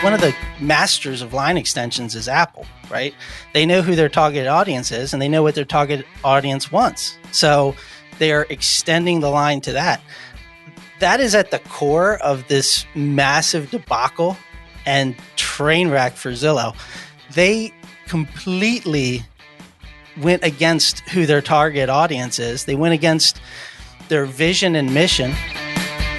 One of the masters of line extensions is Apple, right? They know who their target audience is and they know what their target audience wants. So they are extending the line to that. That is at the core of this massive debacle and train wreck for Zillow. They completely went against who their target audience is. They went against their vision and mission.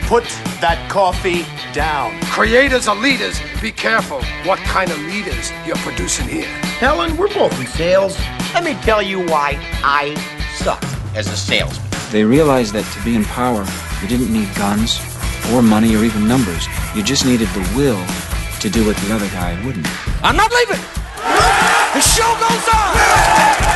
Put that coffee down. Creators are leaders. Be careful what kind of leaders you're producing here. Helen, we're both in sales. Let me tell you why I suck as a salesman. They realized that to be in power, you didn't need guns or money or even numbers. You just needed the will to do what the other guy wouldn't. I'm not leaving. The show goes on.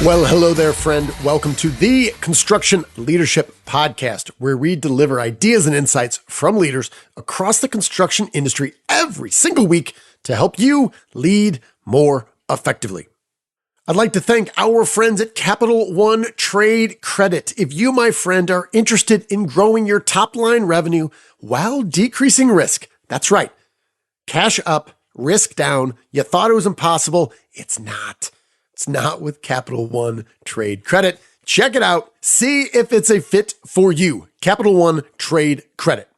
Well, hello there, friend. Welcome to the Construction Leadership Podcast, where we deliver ideas and insights from leaders across the construction industry every single week to help you lead more effectively. I'd like to thank our friends at Capital One Trade Credit. If you, my friend, are interested in growing your top-line revenue while decreasing risk, that's right. Cash up, risk down. You thought it was impossible. It's not. It's not with Capital One Trade Credit. Check it out. See if it's a fit for you. Capital One Trade Credit.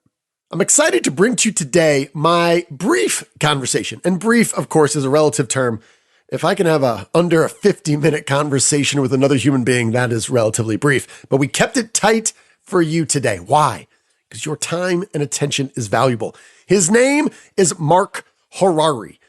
I'm excited to bring to you today my brief conversation. And brief, of course, is a relative term. If I can have under a 50-minute conversation with another human being, that is relatively brief. But we kept it tight for you today. Why? Because your time and attention is valuable. His name is Mark Harari.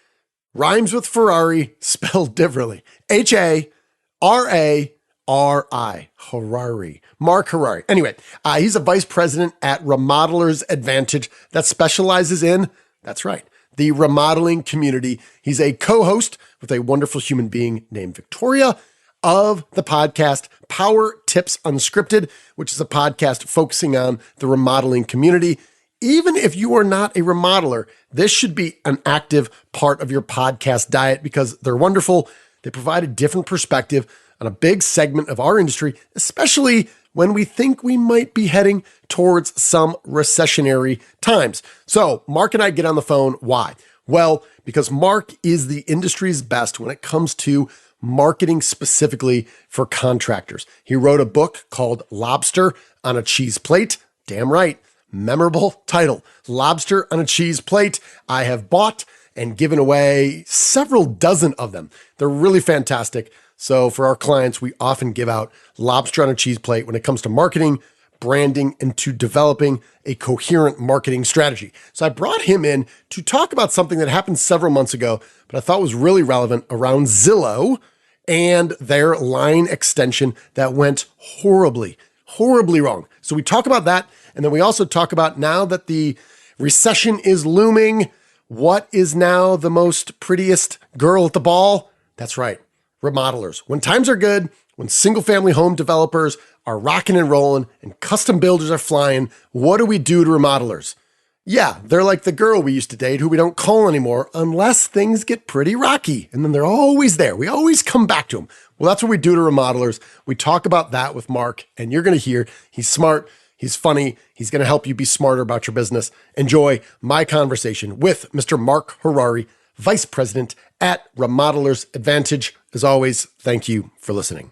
Rhymes with Ferrari, spelled differently. Harari. Harari. Mark Harari. Anyway, he's a vice president at Remodelers Advantage that specializes in, that's right, the remodeling community. He's a co-host with a wonderful human being named Victoria of the podcast Power Tips Unscripted, which is a podcast focusing on the remodeling community. Even if you are not a remodeler, this should be an active part of your podcast diet because they're wonderful. They provide a different perspective on a big segment of our industry, especially when we think we might be heading towards some recessionary times. So Mark and I get on the phone. Why? Well, because Mark is the industry's best when it comes to marketing specifically for contractors. He wrote a book called Lobster on a Cheese Plate. Damn right. Memorable title, Lobster on a Cheese Plate. I have bought and given away several dozen of them. They're really fantastic. So for our clients, we often give out Lobster on a Cheese Plate when it comes to marketing, branding, and to developing a coherent marketing strategy. So I brought him in to talk about something that happened several months ago, but I thought was really relevant around Zillow and their line extension that went horribly wrong. So we talk about that. And then we also talk about, now that the recession is looming, what is now the most prettiest girl at the ball? That's right, remodelers. When times are good, when single-family home developers are rocking and rolling and custom builders are flying, what do we do to remodelers? Yeah, they're like the girl we used to date who we don't call anymore unless things get pretty rocky. And then they're always there. We always come back to them. Well, that's what we do to remodelers. We talk about that with Mark, and you're going to hear he's smart. He's funny. He's going to help you be smarter about your business. Enjoy my conversation with Mr. Mark Harari, Vice President at Remodelers Advantage. As always, thank you for listening.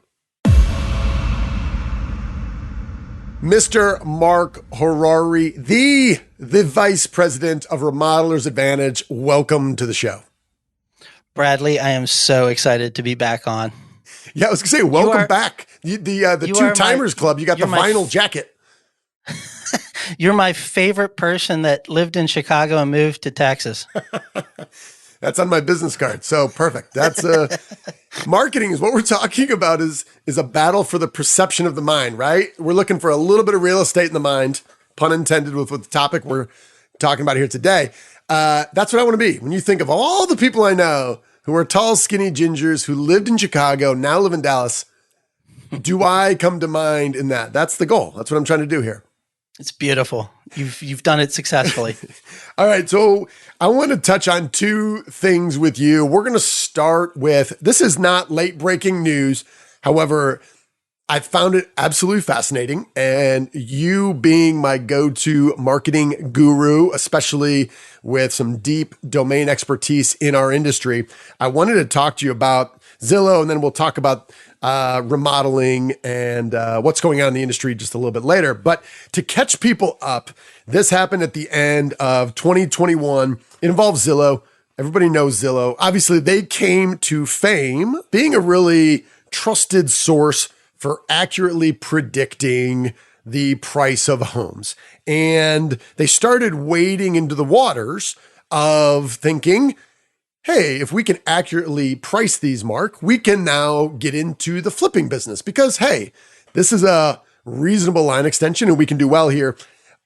Mr. Mark Harari, the Vice President of Remodelers Advantage, welcome to the show. Bradley, I am so excited to be back on. Yeah, I was going to say, welcome back. The Two Timers Club, you got the vinyl jacket. You're my favorite person that lived in Chicago and moved to Texas. That's on my business card. So perfect. That's marketing is what we're talking about is a battle for the perception of the mind, right? We're looking for a little bit of real estate in the mind, pun intended with the topic we're talking about here today. That's what I want to be. When you think of all the people I know who are tall, skinny gingers who lived in Chicago, now live in Dallas, do I come to mind in that? That's the goal. That's what I'm trying to do here. It's beautiful. You've done it successfully. All right. So I want to touch on two things with you. We're going to start with, this is not late breaking news. However, I found it absolutely fascinating. And you being my go-to marketing guru, especially with some deep domain expertise in our industry, I wanted to talk to you about Zillow, and then we'll talk about remodeling and what's going on in the industry just a little bit later. But to catch people up, this happened at the end of 2021. It involves Zillow. Everybody knows Zillow. Obviously, they came to fame being a really trusted source for accurately predicting the price of homes. And they started wading into the waters of thinking, hey, if we can accurately price these, Mark, we can now get into the flipping business because, hey, this is a reasonable line extension and we can do well here.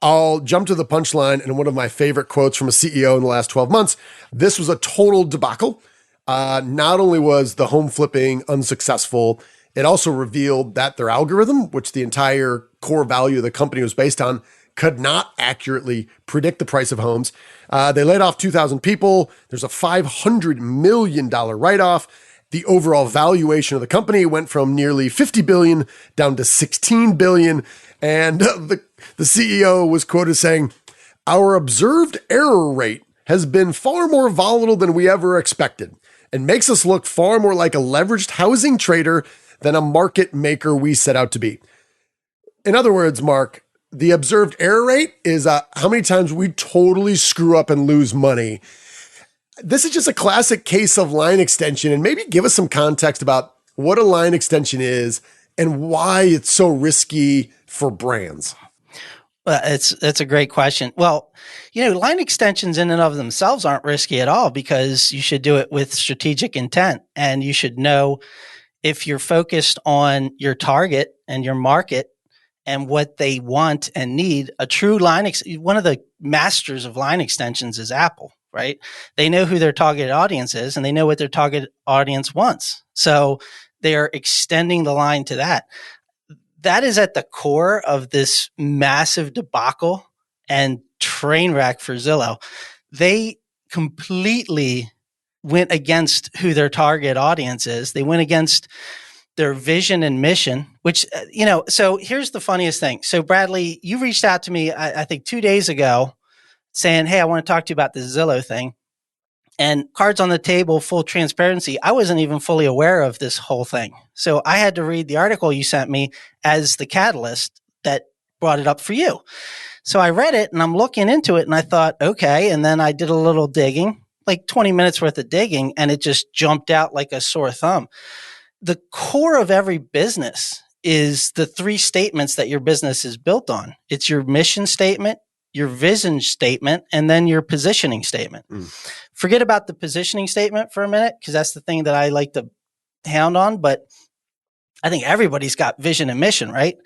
I'll jump to the punchline and one of my favorite quotes from a CEO in the last 12 months. This was a total debacle. Not only was the home flipping unsuccessful, it also revealed that their algorithm, which the entire core value of the company was based on, could not accurately predict the price of homes. They laid off 2,000 people. There's a $500 million write-off. The overall valuation of the company went from nearly $50 billion down to $16 billion. And the CEO was quoted saying, "Our observed error rate has been far more volatile than we ever expected and makes us look far more like a leveraged housing trader than a market maker we set out to be." In other words, Mark, the observed error rate is how many times we totally screw up and lose money. This is just a classic case of line extension, and maybe give us some context about what a line extension is and why it's so risky for brands. Well, that's a great question. Well, line extensions in and of themselves aren't risky at all because you should do it with strategic intent, and you should know if you're focused on your target and your market and what they want and need. A true one of the masters of line extensions is Apple, right? They know who their target audience is and they know what their target audience wants. So they are extending the line to that. That is at the core of this massive debacle and train wreck for Zillow. They completely went against who their target audience is. They went against their vision and mission, which, so here's the funniest thing. So Bradley, you reached out to me, I think 2 days ago saying, hey, I want to talk to you about the Zillow thing. And cards on the table, full transparency. I wasn't even fully aware of this whole thing. So I had to read the article you sent me as the catalyst that brought it up for you. So I read it and I'm looking into it and I thought, okay. And then I did a little digging, like 20 minutes worth of digging, and it just jumped out like a sore thumb. The core of every business is the three statements that your business is built on. It's your mission statement, your vision statement, and then your positioning statement. Forget about the positioning statement for a minute, because that's the thing that I like to hound on. But I think everybody's got vision and mission, right?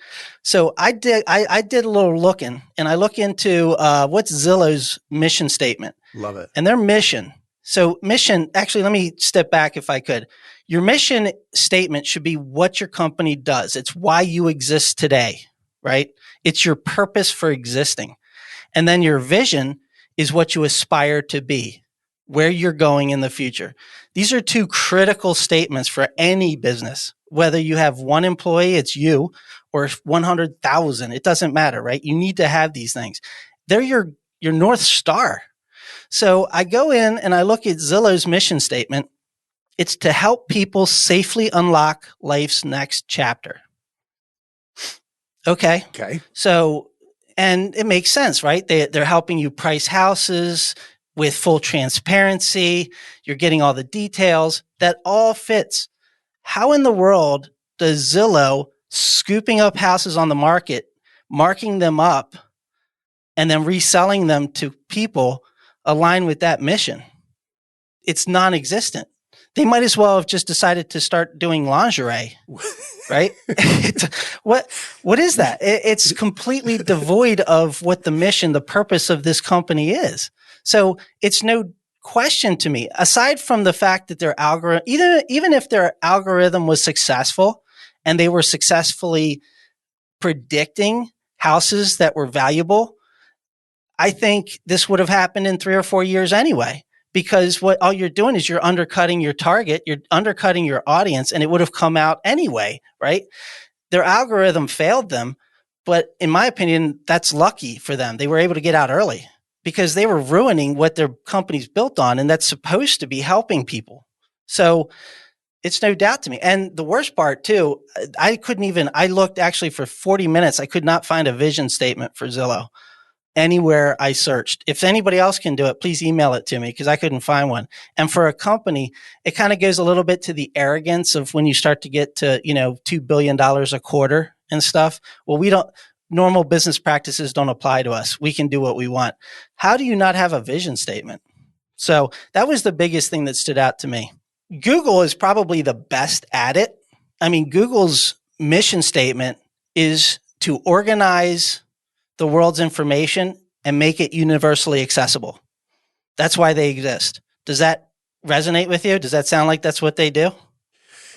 So I did a little looking, and I look into what's Zillow's mission statement. Love it. And their mission. So mission, actually, let me step back if I could. Your mission statement should be what your company does. It's why you exist today, right? It's your purpose for existing. And then your vision is what you aspire to be, where you're going in the future. These are two critical statements for any business. Whether you have one employee, it's you, or 100,000, it doesn't matter, right? You need to have these things. They're your North Star. So I go in and I look at Zillow's mission statement. It's to help people safely unlock life's next chapter. Okay. So, and it makes sense, right? They're helping you price houses with full transparency. You're getting all the details. That all fits. How in the world does Zillow scooping up houses on the market, marking them up, and then reselling them to people align with that mission? It's non-existent. They might as well have just decided to start doing lingerie, right? What is that? It's completely devoid of what the mission, the purpose of this company is. So it's no question to me, aside from the fact that their algorithm, even if their algorithm was successful and they were successfully predicting houses that were valuable, I think this would have happened in 3 or 4 years anyway. Because what all you're doing is you're undercutting your target, you're undercutting your audience, and it would have come out anyway, right? Their algorithm failed them, but in my opinion, that's lucky for them. They were able to get out early because they were ruining what their company's built on, and that's supposed to be helping people. So it's no doubt to me. And the worst part too, I looked actually for 40 minutes. I could not find a vision statement for Zillow anywhere I searched. If anybody else can do it, please email it to me because I couldn't find one. And for a company, it kind of goes a little bit to the arrogance of when you start to get to, $2 billion a quarter and stuff. Well, normal business practices don't apply to us. We can do what we want. How do you not have a vision statement? So that was the biggest thing that stood out to me. Google is probably the best at it. I mean, Google's mission statement is to organize the world's information and make it universally accessible. That's why they exist. Does that resonate with you? Does that sound like that's what they do?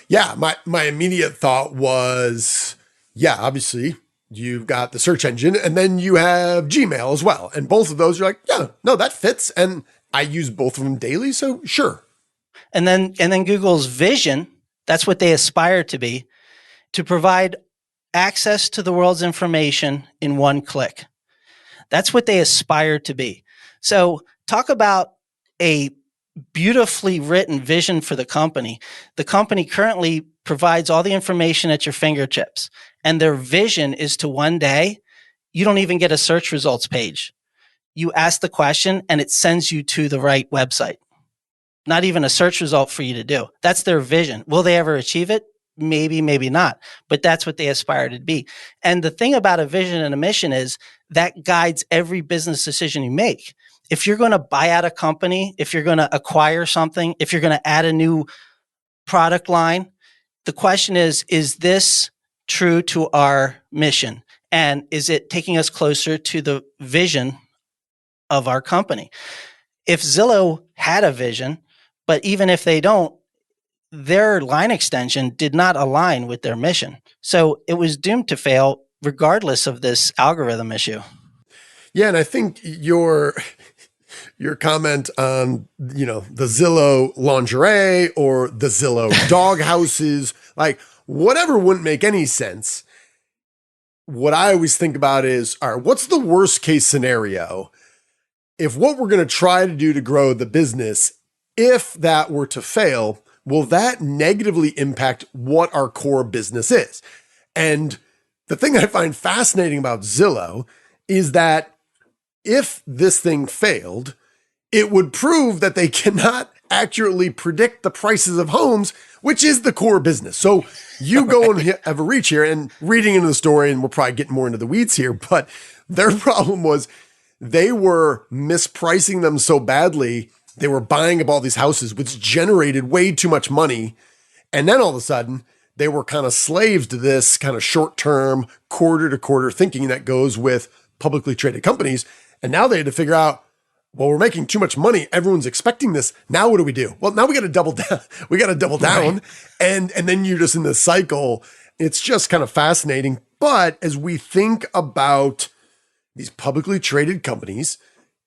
Yeah, my immediate thought was, yeah, obviously you've got the search engine and then you have Gmail as well. And both of those are like, yeah, no, that fits. And I use both of them daily. So sure. And then Google's vision, that's what they aspire to be, to provide access to the world's information in one click. That's what they aspire to be. So talk about a beautifully written vision for the company. The company currently provides all the information at your fingertips, and their vision is to one day, you don't even get a search results page. You ask the question and it sends you to the right website. Not even a search result for you to do. That's their vision. Will they ever achieve it? Maybe, maybe not, but that's what they aspire to be. And the thing about a vision and a mission is that guides every business decision you make. If you're going to buy out a company, if you're going to acquire something, if you're going to add a new product line, the question is this true to our mission? And is it taking us closer to the vision of our company? If Zillow had a vision, but even if they don't, their line extension did not align with their mission. So it was doomed to fail regardless of this algorithm issue. Yeah. And I think your comment on, the Zillow lingerie or the Zillow dog houses, like whatever wouldn't make any sense. What I always think about is, all right, what's the worst case scenario? If what we're going to try to do to grow the business, if that were to fail, will that negatively impact what our core business is? And the thing I find fascinating about Zillow is that if this thing failed, it would prove that they cannot accurately predict the prices of homes, which is the core business. So you go and have a reach here and reading into the story, and we'll probably get more into the weeds here, but their problem was they were mispricing them so badly. They were buying up all these houses, which generated way too much money. And then all of a sudden, they were kind of slaves to this kind of short-term, quarter-to-quarter thinking that goes with publicly traded companies. And now they had to figure out, well, we're making too much money. Everyone's expecting this. Now what do we do? Well, now we got to double down. We got to double down. Right. And then you're just in this cycle. It's just kind of fascinating. But as we think about these publicly traded companies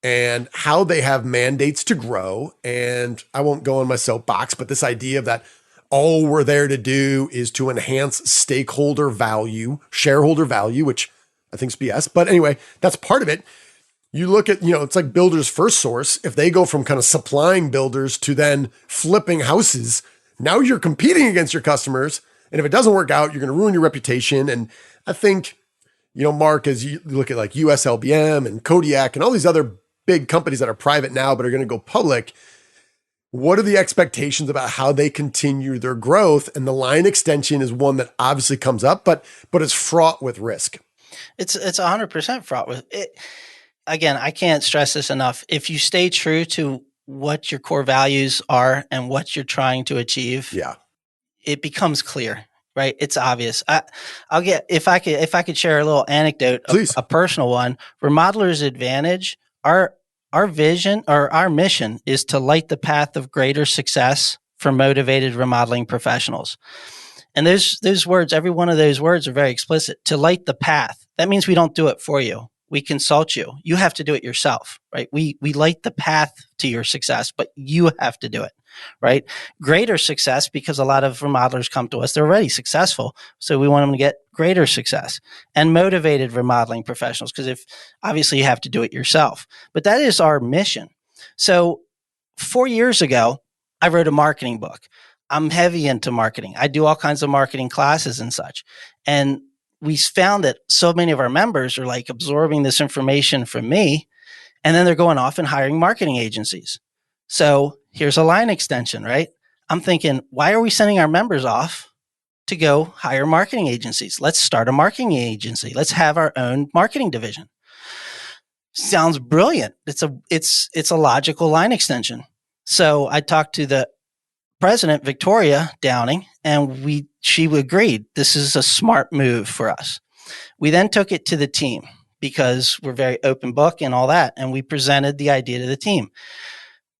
and how they have mandates to grow, and I won't go on my soapbox, but this idea of that all we're there to do is to enhance stakeholder value, shareholder value, which I think is BS. But anyway, that's part of it. You look at, it's like Builders First Source. If they go from kind of supplying builders to then flipping houses, now you're competing against your customers. And if it doesn't work out, you're going to ruin your reputation. And I think, Mark, as you look at like USLBM and Kodiak and all these other big companies that are private now, but are going to go public, what are the expectations about how they continue their growth? And the line extension is one that obviously comes up, but it's fraught with risk. It's 100% fraught with it. Again, I can't stress this enough. If you stay true to what your core values are and what you're trying to achieve, it becomes clear, right? It's obvious. I'll get, if I could share a little anecdote, a personal one. Remodelers Advantage, our vision or our mission is to light the path of greater success for motivated remodeling professionals. And those words, every one of those words are very explicit. To light the path. That means we don't do it for you. We consult you. You have to do it yourself, right? We light the path to your success, but you have to do it, right? Greater success, because a lot of remodelers come to us, they're already successful. So we want them to get greater success. And motivated remodeling professionals, because if obviously you have to do it yourself. But that is our mission. So 4 years ago, I wrote a marketing book. I'm heavy into marketing. I do all kinds of marketing classes and such. And we found that so many of our members are like absorbing this information from me, and then they're going off and hiring marketing agencies. So here's a line extension, right? I'm thinking, why are we sending our members off to go hire marketing agencies? Let's start a marketing agency. Let's have our own marketing division. Sounds brilliant. It's a logical line extension. So I talked to the president, Victoria Downing, and she agreed this is a smart move for us. We then took it to the team because we're very open book and all that, and we presented the idea to the team.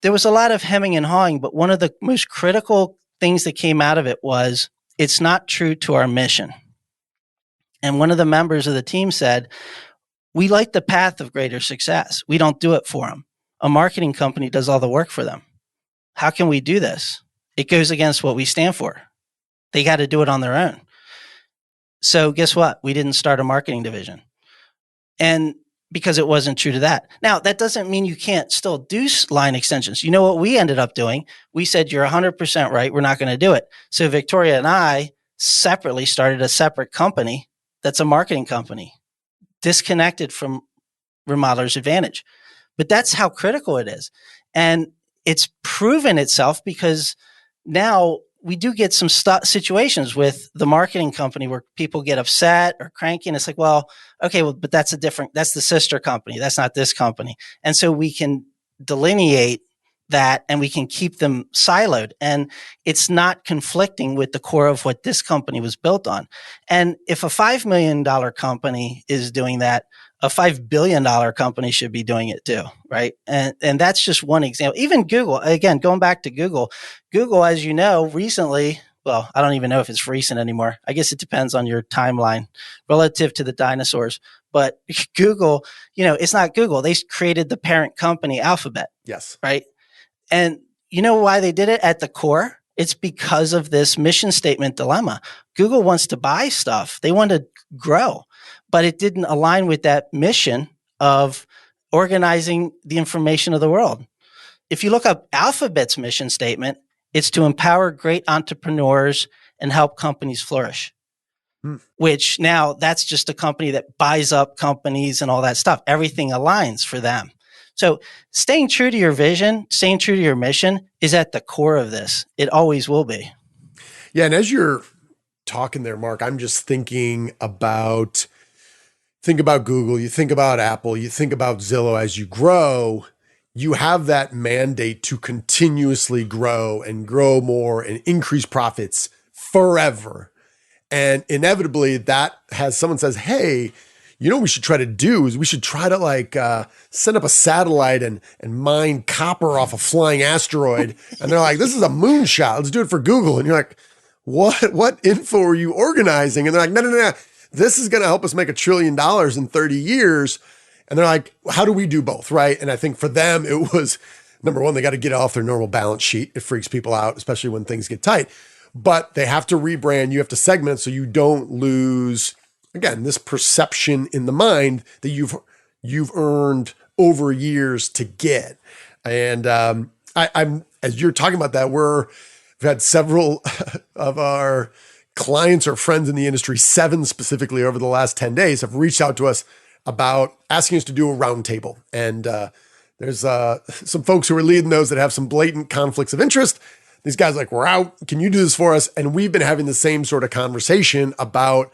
There was a lot of hemming and hawing, but one of the most critical things that came out of it was it's not true to our mission. And one of the members of the team said, we like the path of greater success. We don't do it for them. A marketing company does all the work for them. How can we do this? It goes against what we stand for. They got to do it on their own. So guess what? We didn't start a marketing division. And because it wasn't true to that. Now, that doesn't mean you can't still do line extensions. You know what we ended up doing? We said, you're 100% right. We're not going to do it. So Victoria and I separately started a separate company that's a marketing company, disconnected from Remodelers Advantage. But that's how critical it is. And it's proven itself because now we do get some situations with the marketing company where people get upset or cranky. And it's like, well, okay, well, but that's the sister company. That's not this company. And so we can delineate that and we can keep them siloed. And it's not conflicting with the core of what this company was built on. And if a $5 million company is doing that, a $5 billion company should be doing it too, right? And that's just one example. Even Google, again, going back to Google, as you know, recently, well, I don't even know if it's recent anymore. I guess it depends on your timeline relative to the dinosaurs. But Google, it's not Google. They created the parent company, Alphabet. Yes. Right? And you know why they did it at the core? It's because of this mission statement dilemma. Google wants to buy stuff. They want to grow, but it didn't align with that mission of organizing the information of the world. If you look up Alphabet's mission statement, it's to empower great entrepreneurs and help companies flourish. Which now that's just a company that buys up companies and all that stuff. Everything aligns for them. So staying true to your vision, staying true to your mission is at the core of this. It always will be. Yeah. And as you're talking there, Mark, I'm just think about Google, you think about Apple, you think about Zillow. As you grow, you have that mandate to continuously grow and grow more and increase profits forever. And inevitably that has someone says, hey, what we should try to do is we should try to send up a satellite and mine copper off a flying asteroid. And they're like, this is a moonshot. Let's do it for Google. And you're like, what info are you organizing? And they're like, no. This is going to help us make $1 trillion in 30 years. And they're like, how do we do both? Right. And I think for them, it was number one, they got to get off their normal balance sheet. It freaks people out, especially when things get tight, but they have to rebrand. You have to segment so you don't lose, again, this perception in the mind that you've earned over years to get. And I'm as you're talking about that, we've had several of our clients or friends in the industry, 7 specifically over the last 10 days, have reached out to us about asking us to do a roundtable. And there's some folks who are leading those that have some blatant conflicts of interest. These guys are like, we're out. Can you do this for us? And we've been having the same sort of conversation about,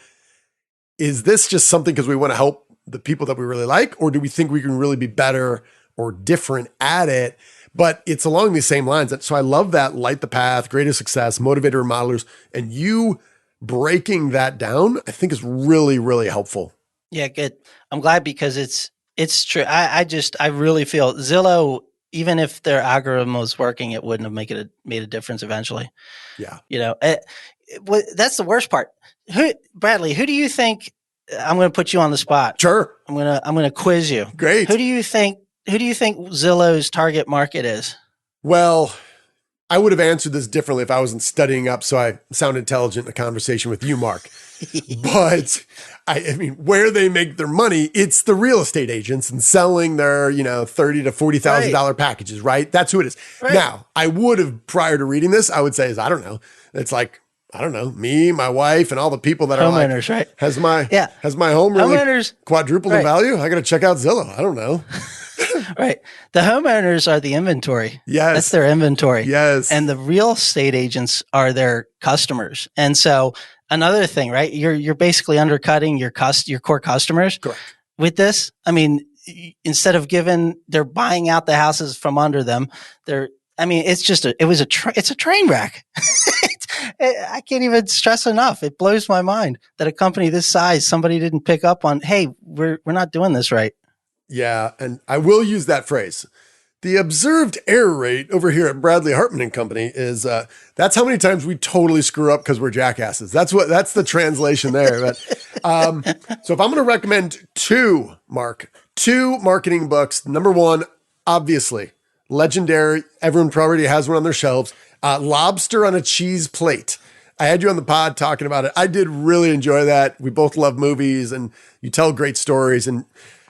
is this just something because we want to help the people that we really like, or do we think we can really be better or different at it? But it's along these same lines. So I love that light the path, greater success, motivated remodelers, and you breaking that down, I think is really, really helpful. Yeah, good. I'm glad because it's true. I really feel Zillow, even if their algorithm was working, it wouldn't have made a difference eventually. Yeah. That's the worst part. Bradley, who do you think I'm going to put you on the spot. Sure. I'm going to quiz you. Great. Who do you think Zillow's target market is? Well, I would have answered this differently if I wasn't studying up, so I sound intelligent in a conversation with you, Mark. But I mean, where they make their money, it's the real estate agents and selling their, $30,000 to $40,000 packages, right? That's who it is. Right. Now, I would have, prior to reading this, I would say, I don't know. It's like, I don't know, me, my wife, and all the people that homeowners, are like, right? Has my home really quadrupled in value? I got to check out Zillow. I don't know. Right. The homeowners are the inventory. Yes. That's their inventory. Yes. And the real estate agents are their customers. And so another thing, right? You're basically undercutting your core customers. Correct. With this. I mean, instead of they're buying out the houses from under them. It's a train wreck. I can't even stress enough. It blows my mind that a company this size, somebody didn't pick up on, hey, we're not doing this right. Yeah, and I will use that phrase. The observed error rate over here at Bradley Hartman and Company is that's how many times we totally screw up because we're jackasses. That's the translation there. But so if I'm going to recommend two marketing books, number one, obviously legendary. Everyone probably has one on their shelves. Lobster on a Cheese Plate. I had you on the pod talking about it. I did really enjoy that. We both love movies, and you tell great stories and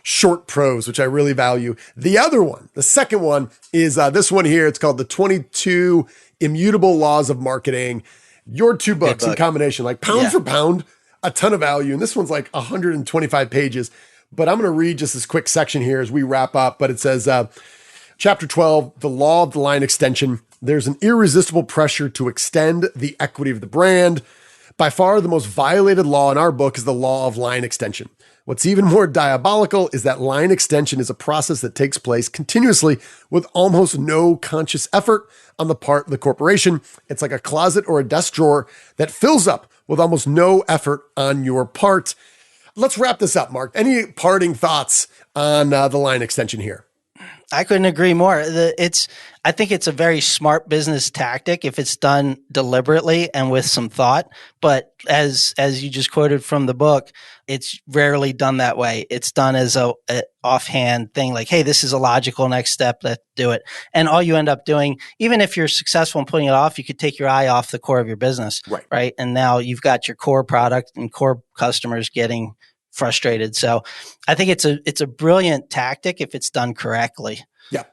short prose, which I really value. The other one, the second one, is this one here. It's called The 22 Immutable Laws of Marketing. Your two books in combination, like pound for pound, a ton of value. And this one's like 125 pages. But I'm going to read just this quick section here as we wrap up. But it says, Chapter 12, The Law of the Line Extension. There's an irresistible pressure to extend the equity of the brand. By far, the most violated law in our book is the law of line extension. What's even more diabolical is that line extension is a process that takes place continuously with almost no conscious effort on the part of the corporation. It's like a closet or a desk drawer that fills up with almost no effort on your part. Let's wrap this up, Mark. Any parting thoughts on the line extension here? I couldn't agree more. I think it's a very smart business tactic if it's done deliberately and with some thought. But as you just quoted from the book, it's rarely done that way. It's done as a offhand thing, like, hey, this is a logical next step. Let's do it. And all you end up doing, even if you're successful in putting it off, you could take your eye off the core of your business, right? And now you've got your core product and core customers getting frustrated. So I think it's a brilliant tactic if it's done correctly. Yeah.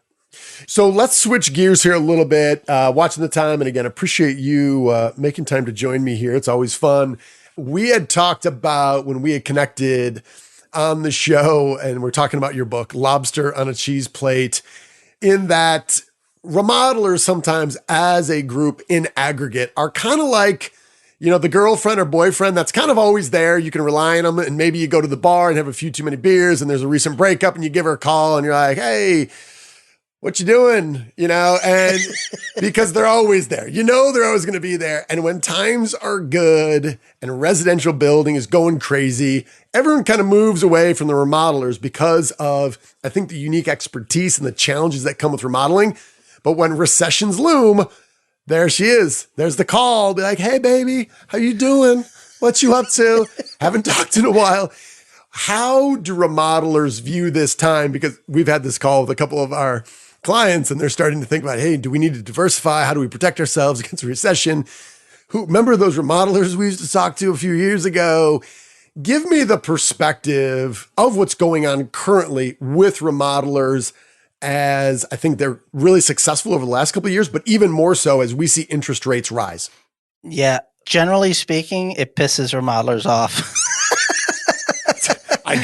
So let's switch gears here a little bit. Watching the time, and again, appreciate you making time to join me here. It's always fun. We had talked about when we had connected on the show, and we're talking about your book, Lobster on a Cheese Plate, in that remodelers sometimes as a group in aggregate are kind of like, the girlfriend or boyfriend that's kind of always there. You can rely on them, and maybe you go to the bar and have a few too many beers and there's a recent breakup and you give her a call and you're like, hey, what you doing? And because they're always there, they're always going to be there. And when times are good and residential building is going crazy, everyone kind of moves away from the remodelers because of, I think, the unique expertise and the challenges that come with remodeling. But when recessions loom, there she is. There's the call. Be like, hey, baby, how you doing? What you up to? Haven't talked in a while. How do remodelers view this time? Because we've had this call with a couple of our clients, and they're starting to think about, hey, do we need to diversify? How do we protect ourselves against a recession? Remember those remodelers we used to talk to a few years ago? Give me the perspective of what's going on currently with remodelers, as I think they're really successful over the last couple of years, but even more so as we see interest rates rise. Yeah. Generally speaking, it pisses remodelers off. I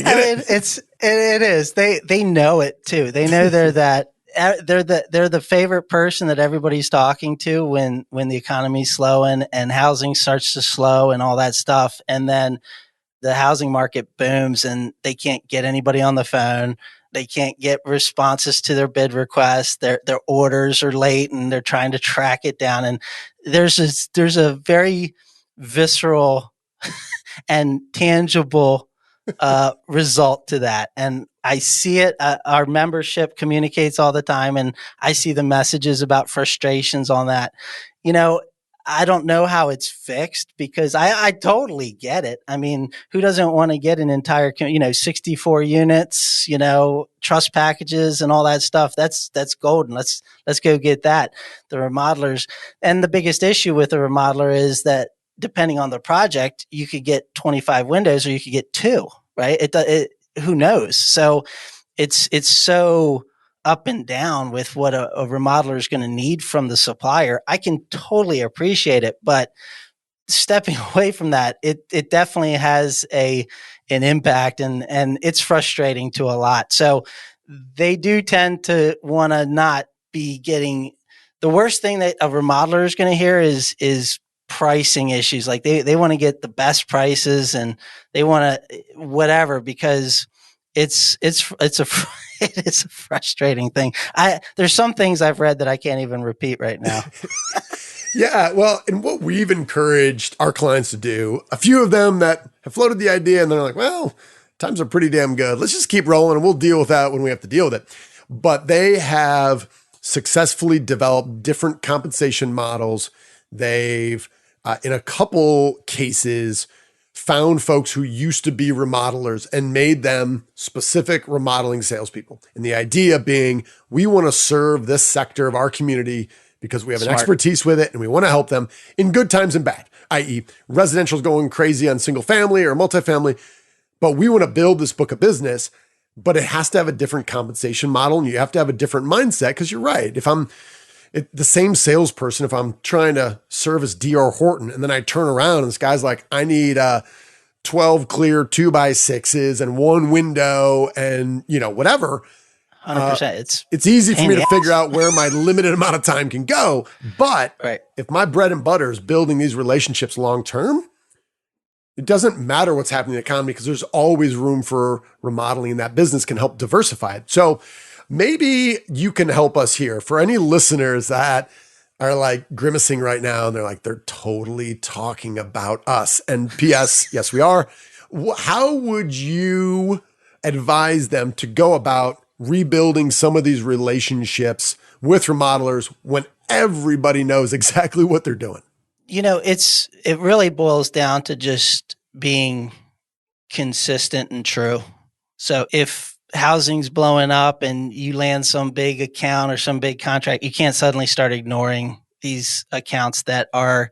get it. It is. They know it too. They know they're the favorite person that everybody's talking to when the economy's slowing and housing starts to slow and all that stuff. And then the housing market booms and they can't get anybody on the phone. They can't get responses to their bid requests. Their orders are late and they're trying to track it down. And there's a very visceral and tangible result to that. And I see it. Our membership communicates all the time, and I see the messages about frustrations on that. I don't know how it's fixed because I totally get it. I mean, who doesn't want to get an entire, 64 units, trust packages and all that stuff? That's golden. Let's go get that. The remodelers. And the biggest issue with the remodeler is that depending on the project, you could get 25 windows or you could get 2, right? Who knows? So it's so up and down with what a remodeler is going to need from the supplier. I can totally appreciate it, but stepping away from that, it definitely has an impact and it's frustrating to a lot. So they do tend to want to not be getting the worst thing that a remodeler is going to hear is pricing issues. Like they want to get the best prices and they want to whatever, because it's a frustrating thing. There's some things I've read that I can't even repeat right now. Yeah, well, and what we've encouraged our clients to do, a few of them that have floated the idea and they're like, well, times are pretty damn good. Let's just keep rolling and we'll deal with that when we have to deal with it. But they have successfully developed different compensation models. They've, in a couple cases, found folks who used to be remodelers and made them specific remodeling salespeople. And the idea being, we want to serve this sector of our community because we have an expertise with it and we want to help them in good times and bad, i.e. residential is going crazy on single family or multifamily, but we want to build this book of business, but it has to have a different compensation model and you have to have a different mindset because you're right. If I'm the same salesperson, if I'm trying to service DR Horton and then I turn around and this guy's like, I need 12 clear 2x6s and 1 window and whatever. 100%. It's easy for me to figure out where my limited amount of time can go. But if my bread and butter is building these relationships long-term, it doesn't matter what's happening in the economy because there's always room for remodeling and that business can help diversify it. So maybe you can help us here for any listeners that are like grimacing right now. And they're like, they're totally talking about us. And P.S. yes, we are. How would you advise them to go about rebuilding some of these relationships with remodelers when everybody knows exactly what they're doing? It really boils down to just being consistent and true. So if housing's blowing up and you land some big account or some big contract, you can't suddenly start ignoring these accounts that are,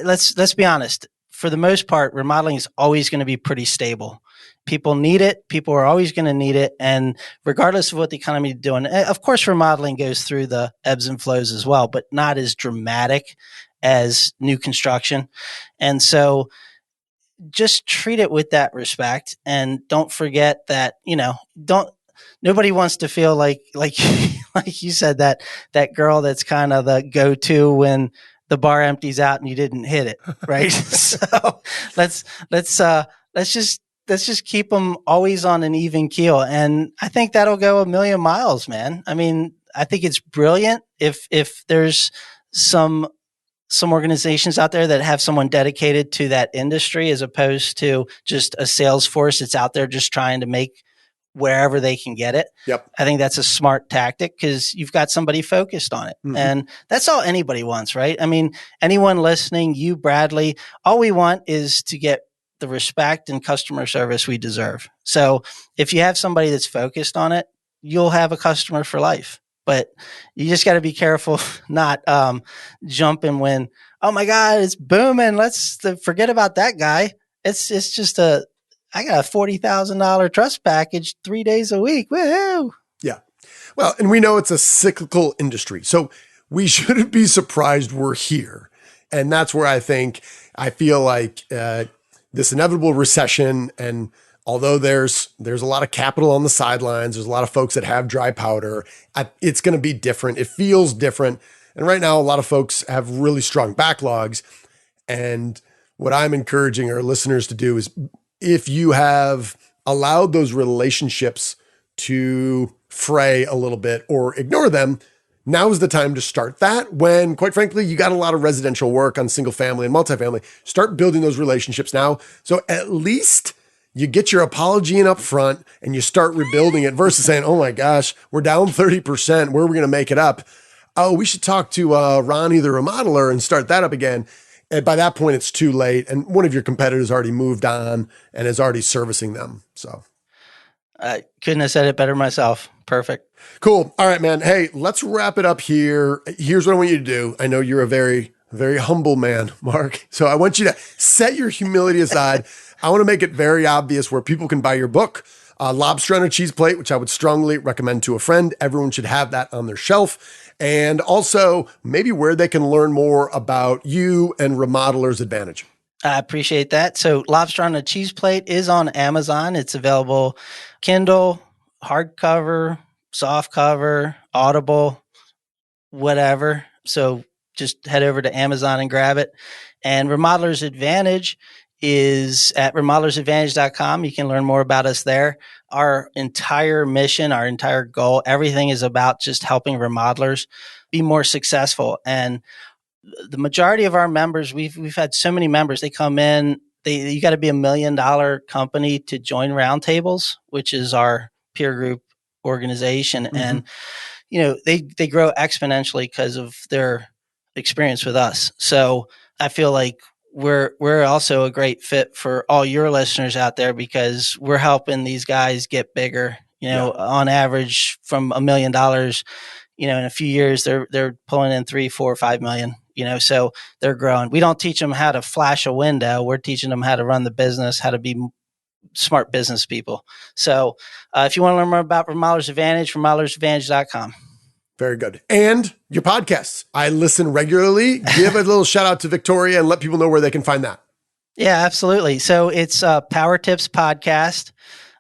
let's be honest, for the most part, remodeling is always going to be pretty stable. People need it. People are always going to need it. And regardless of what the economy is doing, of course, remodeling goes through the ebbs and flows as well, but not as dramatic as new construction. And so just treat it with that respect and don't forget that, nobody wants to feel like you said, that girl that's kind of the go-to when the bar empties out and you didn't hit it. Right. So let's just keep them always on an even keel. And I think that'll go a million miles, man. I mean, I think it's brilliant if there's some organizations out there that have someone dedicated to that industry as opposed to just a sales force that's out there just trying to make wherever they can get it. Yep. I think that's a smart tactic because you've got somebody focused on it. Mm-hmm. And that's all anybody wants, right? I mean, anyone listening, you, Bradley, all we want is to get the respect and customer service we deserve. So if you have somebody that's focused on it, you'll have a customer for life. But you just got to be careful not jumping when, oh my God, it's booming. Let's forget about that guy. It's just I got a $40,000 trust package 3 days a week. Woohoo! Yeah. Well, and we know it's a cyclical industry, so we shouldn't be surprised we're here. And that's where I feel like this inevitable recession, and although there's a lot of capital on the sidelines, there's a lot of folks that have dry powder, it's going to be different. It feels different. And right now, a lot of folks have really strong backlogs. And what I'm encouraging our listeners to do is, if you have allowed those relationships to fray a little bit or ignore them, now is the time to start that when, quite frankly, you got a lot of residential work on single family and multifamily. Start building those relationships now. So at least you get your apology in up front and you start rebuilding it versus saying, oh my gosh, we're down 30%. Where are we going to make it up? oh, we should talk to Ronnie the Remodeler and start that up again. And by that point, it's too late. And one of your competitors already moved on and is already servicing them. So I couldn't have said it better myself. Perfect. Cool. All right, man. Hey, let's wrap it up here. Here's what I want you to do. I know you're a very, very humble man, Mark. So I want you to set your humility aside. I want to make it very obvious where people can buy your book, Lobster on a Cheese Plate, which I would strongly recommend to a friend. Everyone should have that on their shelf. And also maybe where they can learn more about you and Remodelers Advantage. I appreciate that. So Lobster on a Cheese Plate is on Amazon. It's available Kindle, hardcover, softcover, Audible, whatever. So just head over to Amazon and grab it. And Remodelers Advantage is at remodelersadvantage.com. You can learn more about us there. Our entire mission, our entire goal, everything is about just helping remodelers be more successful. And the majority of our members, we've had so many members, they come in, you got to be $1 million company to join Roundtables, which is our peer group organization. Mm-hmm. And, they grow exponentially because of their experience with us. So I feel like we're also a great fit for all your listeners out there because we're helping these guys get bigger, on average from $1 million, in a few years, they're pulling in 3, 4, 5 million, so they're growing. We don't teach them how to flash a window. We're teaching them how to run the business, how to be smart business people. So if you want to learn more about Remodelers Advantage, remodelersadvantage.com. Very good. And your podcasts. I listen regularly. Give a little shout out to Victoria and let people know where they can find that. Yeah, absolutely. So it's Power Tips Podcast.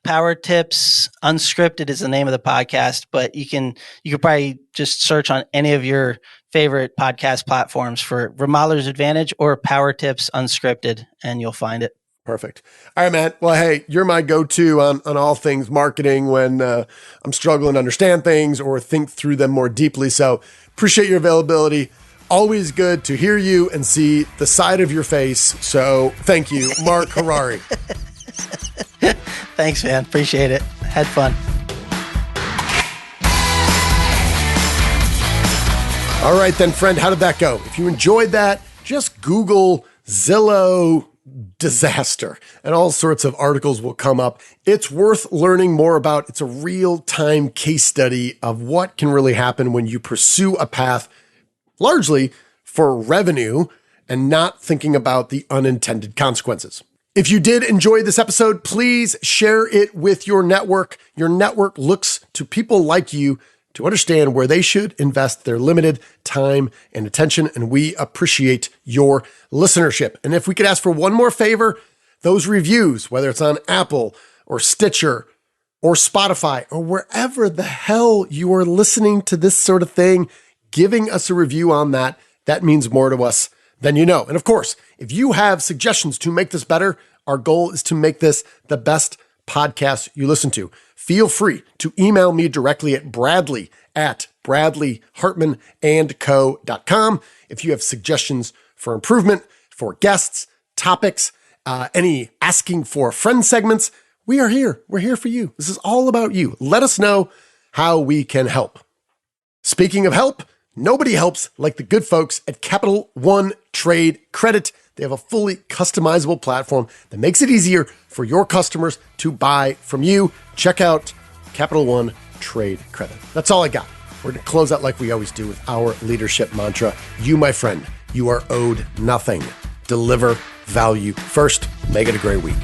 Power Tips Unscripted is the name of the podcast, but you could probably just search on any of your favorite podcast platforms for Remodelers Advantage or Power Tips Unscripted, and you'll find it. Perfect. All right, man. Well, hey, you're my go-to on all things marketing when I'm struggling to understand things or think through them more deeply. So appreciate your availability. Always good to hear you and see the side of your face. So thank you, Mark Harari. Thanks, man. Appreciate it. Had fun. All right, then, friend, how did that go? If you enjoyed that, just Google Zillow disaster and all sorts of articles will come up. It's worth learning more about. It's a real-time case study of what can really happen when you pursue a path largely for revenue and not thinking about the unintended consequences. If you did enjoy this episode, please share it with your network. Your network looks to people like you to understand where they should invest their limited time and attention, and we appreciate your listenership. And if we could ask for one more favor, those reviews, whether it's on Apple or Stitcher or Spotify or wherever the hell you are listening to this sort of thing, giving us a review on that means more to us than you know. And of course, if you have suggestions to make this better, our goal is to make this the best podcast you listen to. Feel free to email me directly at bradley@bradleyhartmanandco.com if you have suggestions for improvement, for guests, topics, any asking for friend segments. We are here. We're here for you. This is all about you. Let us know how we can help. Speaking of help, nobody helps like the good folks at Capital One Trade Credit. They have a fully customizable platform that makes it easier for your customers to buy from you. Check out Capital One Trade Credit. That's all I got. We're going to close out like we always do with our leadership mantra. You, my friend, you are owed nothing. Deliver value first. Make it a great week.